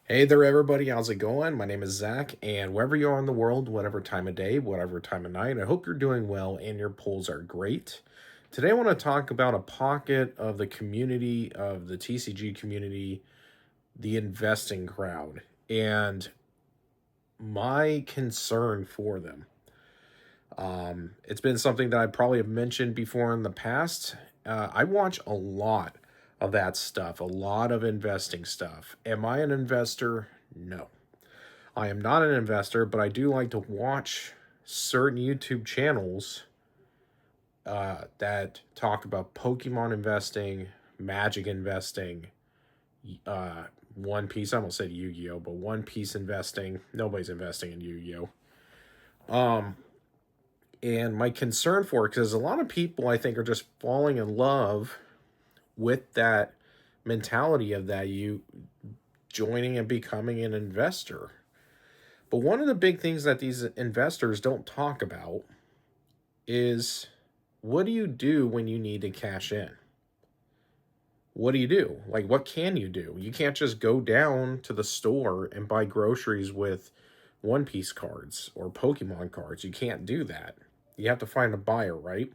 Hey there, everybody. How's it going? My name is Zach, and wherever you are in the world, whatever time of day, whatever time of night, I hope you're doing well and your polls are great. Today, I want to talk about a pocket of the community, of the TCG community, the investing crowd, and my concern for them. It's been something that I probably have mentioned before in the past. I watch a lot of that stuff, a lot of investing stuff. Am I an investor? No. I am not an investor, but I do like to watch certain YouTube channels that talk about Pokemon investing, Magic investing, uh, One Piece. I almost said Yu Gi Oh, but One Piece investing. Nobody's investing in Yu Gi Oh. And my concern for it, because a lot of people I think are just falling in love with that mentality of that you joining and becoming an investor. But one of the big things that these investors don't talk about is, what do you do when you need to cash in? What do you do? Like, what can you do? You can't just go down to the store and buy groceries with One Piece cards or Pokemon cards. You can't do that. You have to find a buyer, right?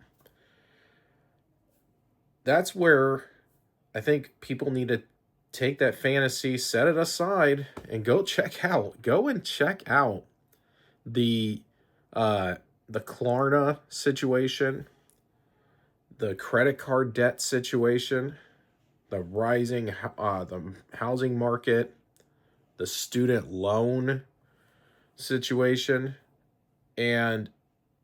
That's where I think people need to take that fantasy, set it aside, and go and check out the uh the Klarna situation, the credit card debt situation, the rising the housing market, the student loan situation, and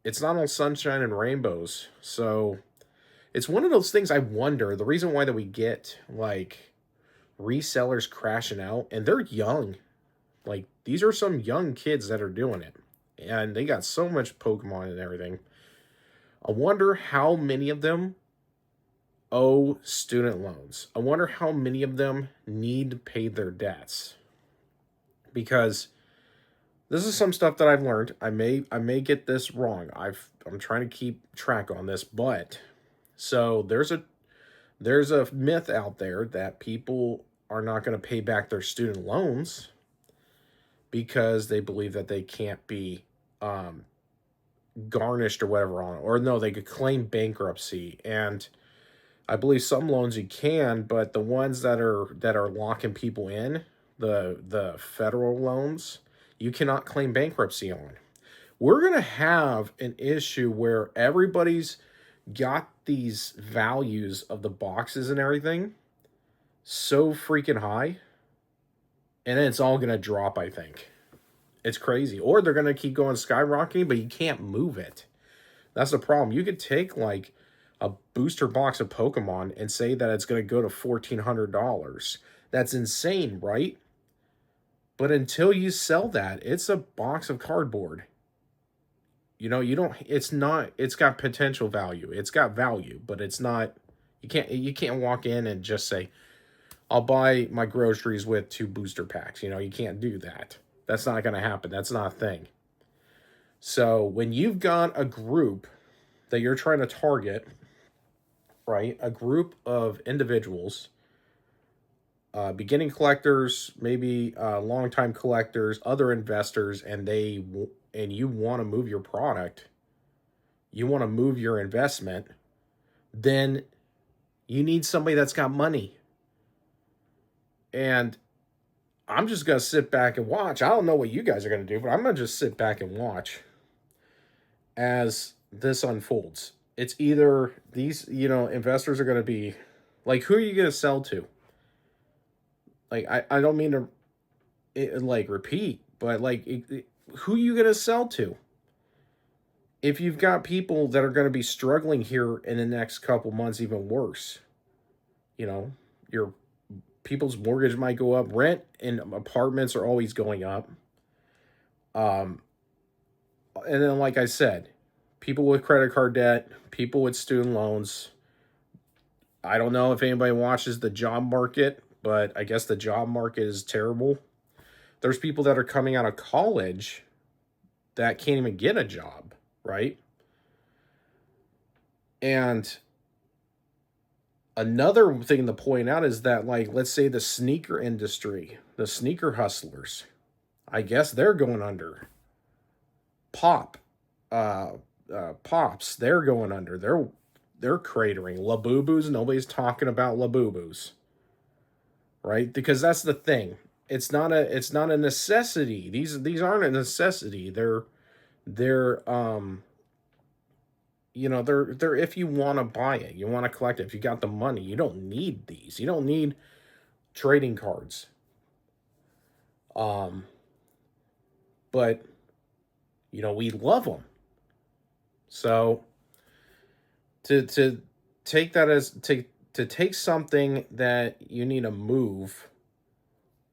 it's not all sunshine and rainbows. So it's one of those things. I wonder the reason why that we get like resellers crashing out, and they're young. Like, these are some young kids that are doing it, and they got so much Pokemon and everything. I wonder how many of them owe student loans. I wonder how many of them need to pay their debts, because this is some stuff that I've learned. I may get this wrong. I'm trying to keep track on this, but so there's a myth out there that people are not going to pay back their student loans because they believe that they can't be um, garnished or whatever on it, or no, they could claim bankruptcy. And I believe some loans you can, but the ones that are locking people in, the federal loans, you cannot claim bankruptcy on. We're gonna have an issue where everybody's got these values of the boxes and everything so freaking high, and then it's all gonna drop. I think it's crazy, or they're gonna keep going skyrocketing, but you can't move it. That's the problem. You could take like a booster box of Pokemon and say that it's going to go to $1,400. That's insane, right? But until you sell that, it's a box of cardboard. You don't, it's not, it's got potential value. It's got value, but it's not, you can't walk in and just say, I'll buy my groceries with 2 booster packs. You can't do that. That's not going to happen. That's not a thing. So when you've got a group that you're trying to target, right? A group of individuals, beginning collectors, maybe long-time collectors, other investors, and you want to move your product, you want to move your investment, then you need somebody that's got money. And I'm just gonna sit back and watch. I don't know what you guys are gonna do, but I'm gonna just sit back and watch as this unfolds. It's either these, investors are gonna be like, who are you gonna sell to? Like, I don't mean to like repeat, but like, who are you going to sell to? If you've got people that are going to be struggling here in the next couple months, even worse, you know, your people's mortgage might go up. Rent in apartments are always going up. Um, and then, like I said, people with credit card debt, people with student loans. I don't know if anybody watches the job market, but I guess the job market is terrible. There's people that are coming out of college that can't even get a job, right? And Another thing to point out is that, like, let's say the sneaker industry, the sneaker hustlers, I guess they're going under. Pop, uh, Pops, they're going under. They're cratering. Labubus, nobody's talking about Labubus, right? Because that's the thing. It's not a necessity. These aren't a necessity. They're they're if you want to buy it, you want to collect it. If you got the money, you don't need these. You don't need trading cards. Um, but we love them. So to take that as to take something that you need to move,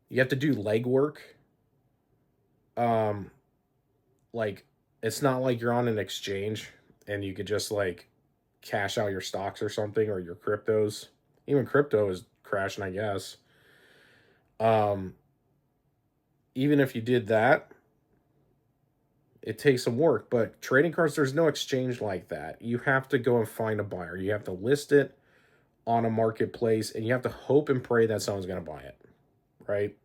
you have to do legwork. Um, like it's not like you're on an exchange and you could just like cash out your stocks or something or your cryptos. Even crypto is crashing, I guess. Um, Even if you did that, it takes some work. But trading cards, there's no exchange like that. You have to go and find a buyer. You have to list it on a marketplace, and you have to hope and pray that someone's going to buy it, right?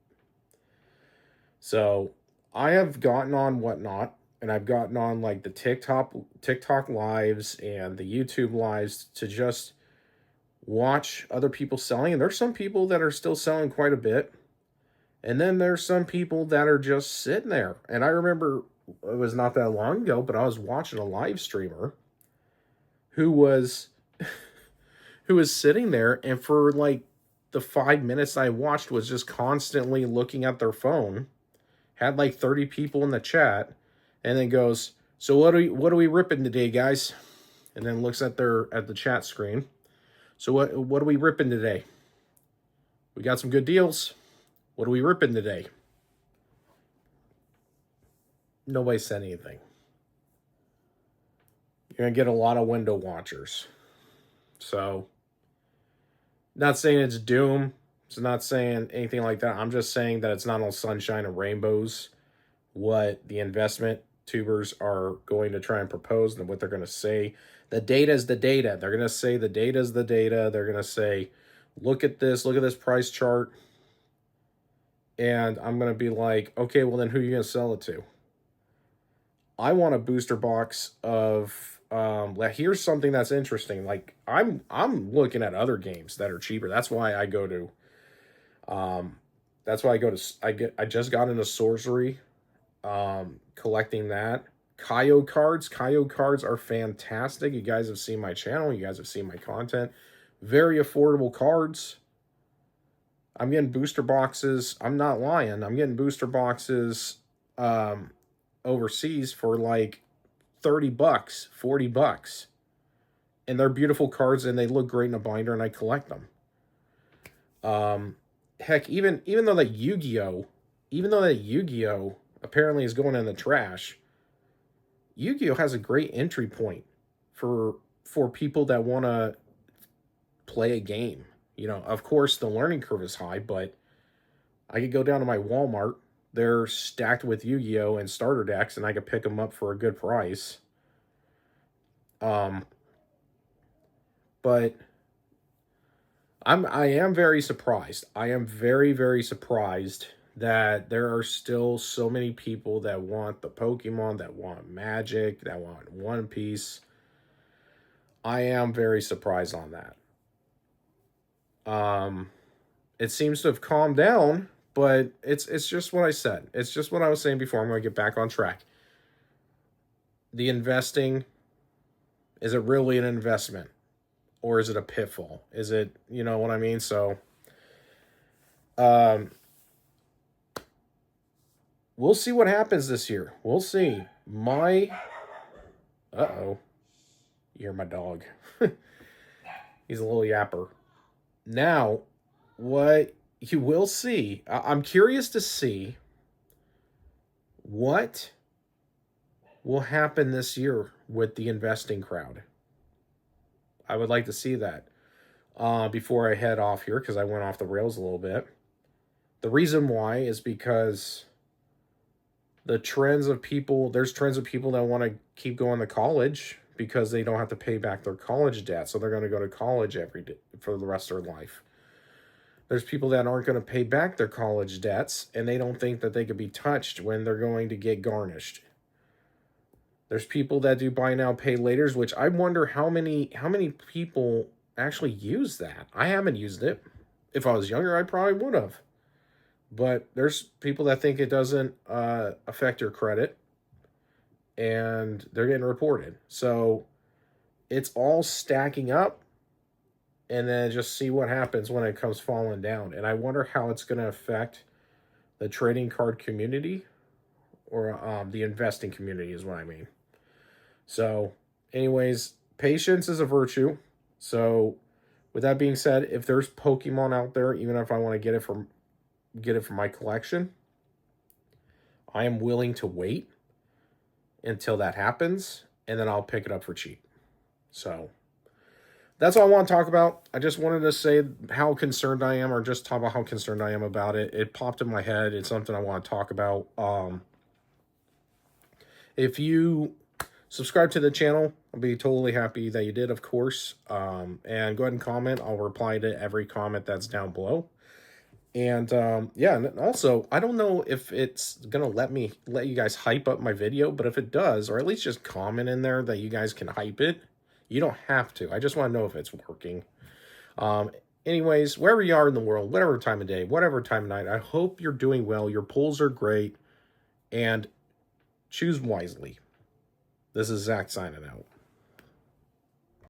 So I have gotten on Whatnot, and I've gotten on like the TikTok lives and the YouTube lives to just watch other people selling. And there's some people that are still selling quite a bit. And then there's some people that are just sitting there. And I remember it was not that long ago, but I was watching a live streamer who was who was sitting there, and for like the 5 minutes I watched was just constantly looking at their phone, had like 30 people in the chat, and then goes, "So what are we ripping today, guys?" And then looks at the chat screen. "So what are we ripping today? We got some good deals. What are we ripping today?" Nobody said anything. You're gonna get a lot of window watchers. So, not saying it's doom. It's not saying anything like that. I'm just saying that it's not all sunshine and rainbows. What the investment tubers are going to try and propose and what they're going to say. The data is the data. They're going to say the data is the data. They're going to say, look at this price chart. And I'm going to be like, okay, well then who are you going to sell it to? I want a booster box of here's something that's interesting. Like I'm looking at other games that are cheaper. That's why I go to I just got into sorcery, collecting that. Kaio cards are fantastic. You guys have seen my channel, you guys have seen my content. Very affordable cards. I'm getting booster boxes. I'm not lying. I'm getting booster boxes overseas for like $30, $40. And they're beautiful cards and they look great in a binder and I collect them. Heck, even though that Yu-Gi-Oh apparently is going in the trash, Yu-Gi-Oh has a great entry point for people that want to play a game. Of course the learning curve is high, but I could go down to my Walmart. They're stacked with Yu-Gi-Oh and starter decks, and I could pick them up for a good price. But I am very surprised. I am very, very surprised that there are still so many people that want the Pokemon, that want Magic, that want One Piece. I am very surprised on that. It seems to have calmed down, but it's just what I said. It's just what I was saying before. I'm going to get back on track. The investing, is it really an investment? Or is it a pitfall? Is it, you know what I mean? So, we'll see what happens this year. We'll see. Uh-oh. You hear my dog. He's a little yapper. Now, what you will see, I'm curious to see what will happen this year with the investing crowd. I would like to see that before I head off here because I went off the rails a little bit. The reason why is because there's trends of people that want to keep going to college because they don't have to pay back their college debt, so they're going to go to college every day for the rest of their life. There's people that aren't going to pay back their college debts, and they don't think that they could be touched when they're going to get garnished. There's people that do buy now, pay laters, which I wonder how many people actually use that. I haven't used it. If I was younger, I probably would have. But there's people that think it doesn't affect your credit, and they're getting reported. So it's all stacking up, and then just see what happens when it comes falling down. And I wonder how it's going to affect the trading card community, or the investing community is what I mean. So anyways, patience is a virtue. So with that being said, if there's Pokemon out there, even if I want to get it for my collection, I am willing to wait until that happens, and then I'll pick it up for cheap. So that's all I want to talk about. I just wanted to say how concerned I am, or just talk about how concerned I am about it. It popped in my head. It's something I want to talk about. If you subscribe to the channel, I'll be totally happy that you did, of course. And go ahead and comment. I'll reply to every comment that's down below. And yeah, and also, I don't know if it's gonna let you guys hype up my video, but if it does, or at least just comment in there that you guys can hype it. You don't have to. I just want to know if it's working. Anyways, wherever you are in the world, whatever time of day, whatever time of night, I hope you're doing well. Your pulls are great, and choose wisely. This is Zach signing out.